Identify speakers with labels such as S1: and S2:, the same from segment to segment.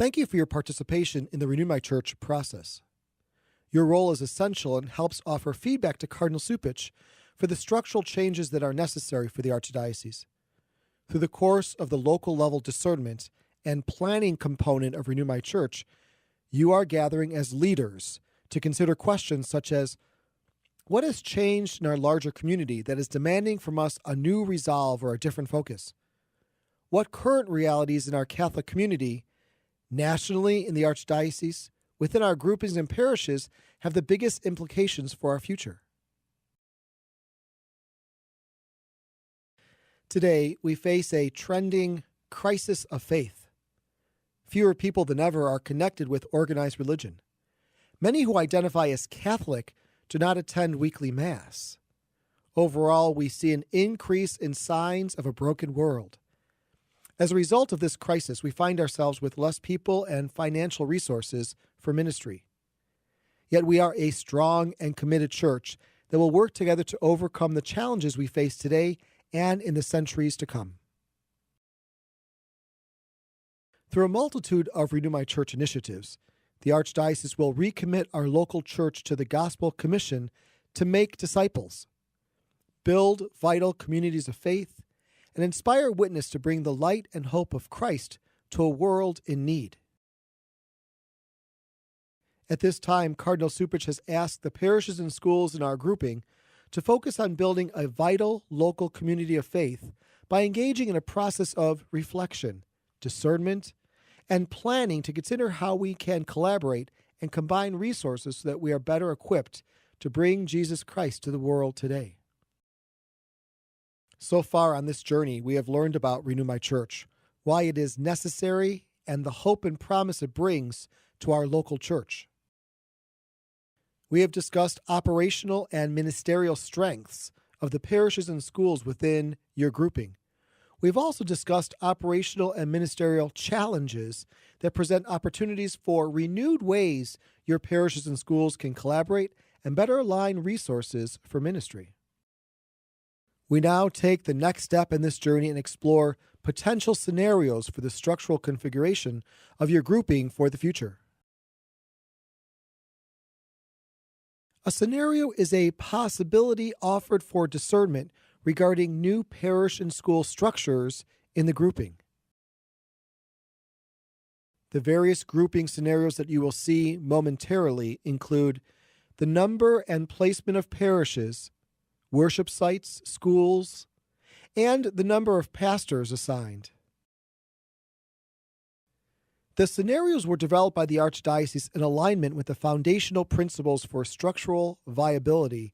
S1: Thank you for your participation in the Renew My Church process. Your role is essential and helps offer feedback to Cardinal Cupich for the structural changes that are necessary for the Archdiocese. Through the course of the local level discernment and planning component of Renew My Church, you are gathering as leaders to consider questions such as, what has changed in our larger community that is demanding from us a new resolve or a different focus? What current realities in our Catholic community, nationally in the Archdiocese, within our groupings and parishes, have the biggest implications for our future? Today, we face a trending crisis of faith. Fewer people than ever are connected with organized religion. Many who identify as Catholic do not attend weekly Mass. Overall, we see an increase in signs of a broken world. As a result of this crisis, we find ourselves with less people and financial resources for ministry. Yet we are a strong and committed church that will work together to overcome the challenges we face today and in the centuries to come. Through a multitude of Renew My Church initiatives, the Archdiocese will recommit our local church to the Gospel Commission to make disciples, build vital communities of faith, and inspire witness to bring the light and hope of Christ to a world in need. At this time, Cardinal Cupich has asked the parishes and schools in our grouping to focus on building a vital local community of faith by engaging in a process of reflection, discernment, and planning to consider how we can collaborate and combine resources so that we are better equipped to bring Jesus Christ to the world today. So far on this journey, we have learned about Renew My Church, why it is necessary, and the hope and promise it brings to our local church. We have discussed operational and ministerial strengths of the parishes and schools within your grouping. We've also discussed operational and ministerial challenges that present opportunities for renewed ways your parishes and schools can collaborate and better align resources for ministry. We now take the next step in this journey and explore potential scenarios for the structural configuration of your grouping for the future. A scenario is a possibility offered for discernment regarding new parish and school structures in the grouping. The various grouping scenarios that you will see momentarily include the number and placement of parishes, worship sites, schools, and the number of pastors assigned. The scenarios were developed by the Archdiocese in alignment with the foundational principles for structural viability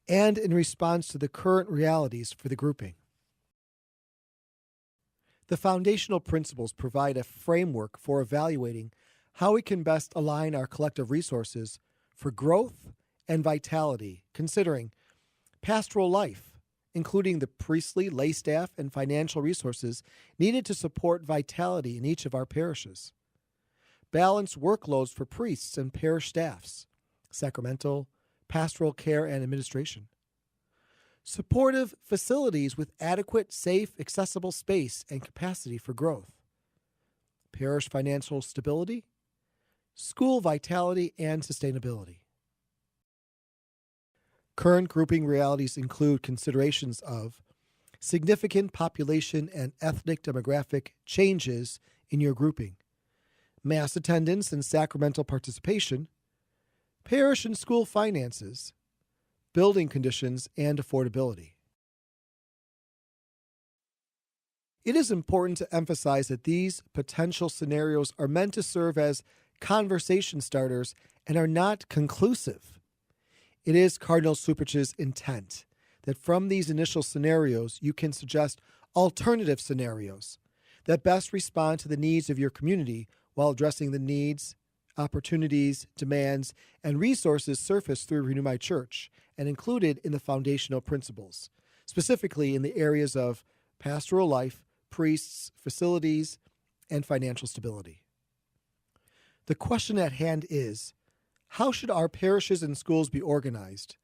S1: and in response to the current realities for the grouping. The foundational principles provide a framework for evaluating how we can best align our collective resources for growth and vitality, considering pastoral life, including the priestly, lay staff, and financial resources needed to support vitality in each of our parishes. Balanced workloads for priests and parish staffs, sacramental, pastoral care, and administration. Supportive facilities with adequate, safe, accessible space and capacity for growth. Parish financial stability, school vitality, and sustainability. Current grouping realities include considerations of significant population and ethnic demographic changes in your grouping, Mass attendance and sacramental participation, parish and school finances, building conditions, and affordability. It is important to emphasize that these potential scenarios are meant to serve as conversation starters and are not conclusive. It is Cardinal Cupich's intent that from these initial scenarios, you can suggest alternative scenarios that best respond to the needs of your community while addressing the needs, opportunities, demands, and resources surfaced through Renew My Church and included in the foundational principles, specifically in the areas of pastoral life, priests, facilities, and financial stability. The question at hand is, how should our parishes and schools be organized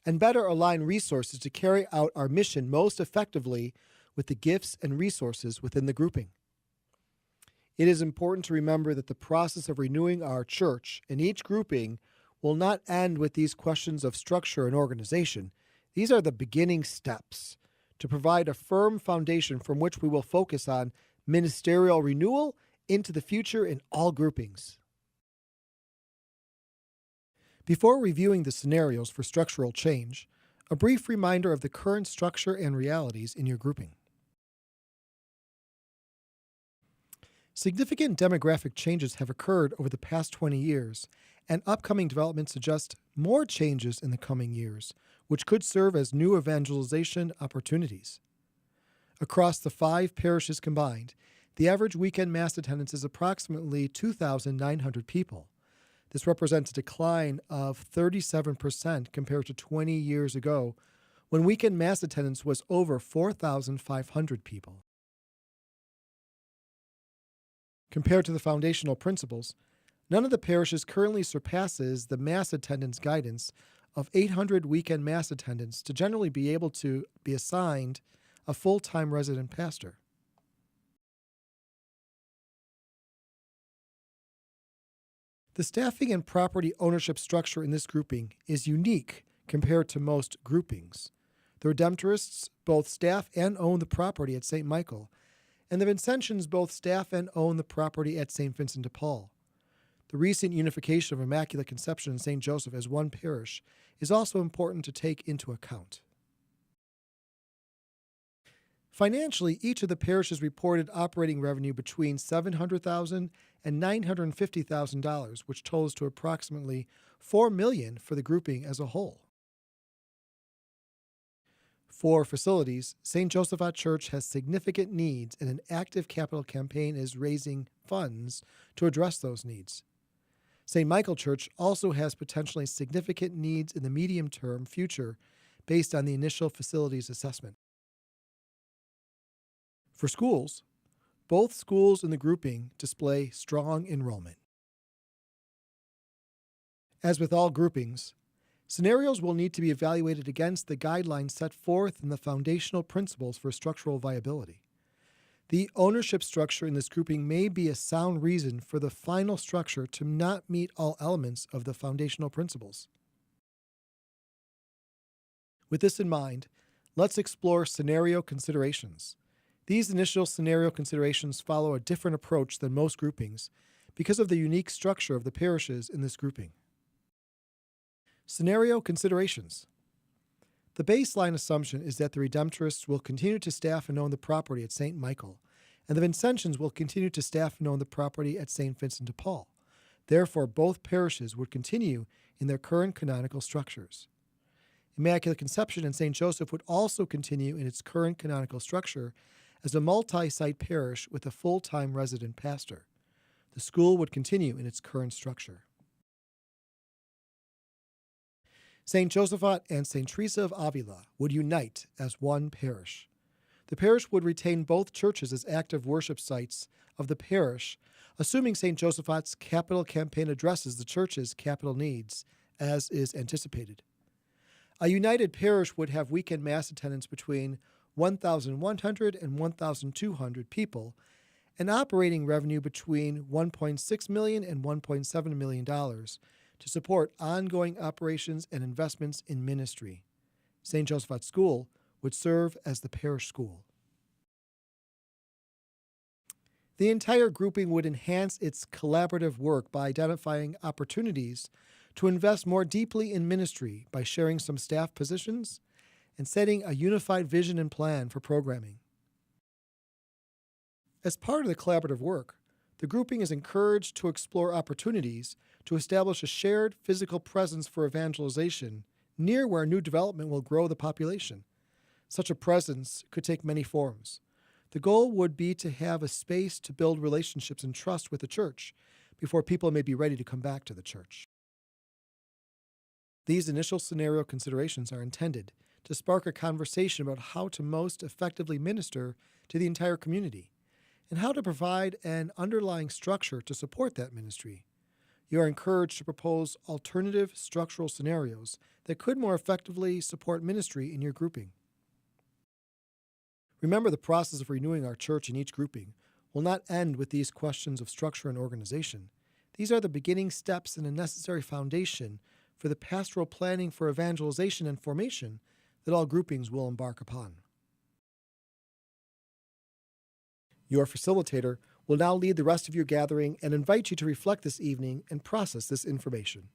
S1: and better align resources to carry out our mission most effectively with the gifts and resources within the grouping? It is important to remember that the process of renewing our church in each grouping will not end with these questions of structure and organization. These are the beginning steps to provide a firm foundation from which we will focus on ministerial renewal into the future in all groupings. Before reviewing the scenarios for structural change, a brief reminder of the current structure and realities in your grouping. Significant demographic changes have occurred over the past 20 years, and upcoming developments suggest more changes in the coming years, which could serve as new evangelization opportunities. Across the 5 parishes combined, the average weekend Mass attendance is approximately 2,900 people. This represents a decline of 37% compared to 20 years ago, when weekend Mass attendance was over 4,500 people. Compared to the foundational principles, none of the parishes currently surpasses the Mass attendance guidance of 800 weekend Mass attendants to generally be able to be assigned a full-time resident pastor. The staffing and property ownership structure in this grouping is unique compared to most groupings. The Redemptorists both staff and own the property at St. Michael, and the Vincentians both staff and own the property at St. Vincent de Paul. The recent unification of Immaculate Conception and St. Joseph as one parish is also important to take into account. Financially, each of the parishes reported operating revenue between $700,000 and $950,000, which totals to approximately $4 million for the grouping as a whole. For facilities, St. Josaphat Church has significant needs, and an active capital campaign is raising funds to address those needs. St. Michael Church also has potentially significant needs in the medium-term future based on the initial facilities assessment. For schools, both schools in the grouping display strong enrollment. As with all groupings, scenarios will need to be evaluated against the guidelines set forth in the foundational principles for structural viability. The ownership structure in this grouping may be a sound reason for the final structure to not meet all elements of the foundational principles. With this in mind, let's explore scenario considerations. These initial scenario considerations follow a different approach than most groupings because of the unique structure of the parishes in this grouping. Scenario considerations. The baseline assumption is that the Redemptorists will continue to staff and own the property at St. Michael, and the Vincentians will continue to staff and own the property at St. Vincent de Paul. Therefore, both parishes would continue in their current canonical structures. Immaculate Conception and St. Joseph would also continue in its current canonical structure as a multi-site parish with a full-time resident pastor. The school would continue in its current structure. St. Josaphat and St. Teresa of Avila would unite as one parish. The parish would retain both churches as active worship sites of the parish, assuming St. Josaphat's capital campaign addresses the church's capital needs, as is anticipated. A united parish would have weekend Mass attendance between 1,100 and 1,200 people, and operating revenue between $1.6 million and $1.7 million to support ongoing operations and investments in ministry. St. Josaphat School would serve as the parish school. The entire grouping would enhance its collaborative work by identifying opportunities to invest more deeply in ministry by sharing some staff positions and setting a unified vision and plan for programming. As part of the collaborative work, the grouping is encouraged to explore opportunities to establish a shared physical presence for evangelization near where new development will grow the population. Such a presence could take many forms. The goal would be to have a space to build relationships and trust with the church before people may be ready to come back to the church. These initial scenario considerations are intended to spark a conversation about how to most effectively minister to the entire community and how to provide an underlying structure to support that ministry. You are encouraged to propose alternative structural scenarios that could more effectively support ministry in your grouping. Remember, the process of renewing our church in each grouping will not end with these questions of structure and organization. These are the beginning steps and a necessary foundation for the pastoral planning for evangelization and formation that all groupings will embark upon. Your facilitator will now lead the rest of your gathering and invite you to reflect this evening and process this information.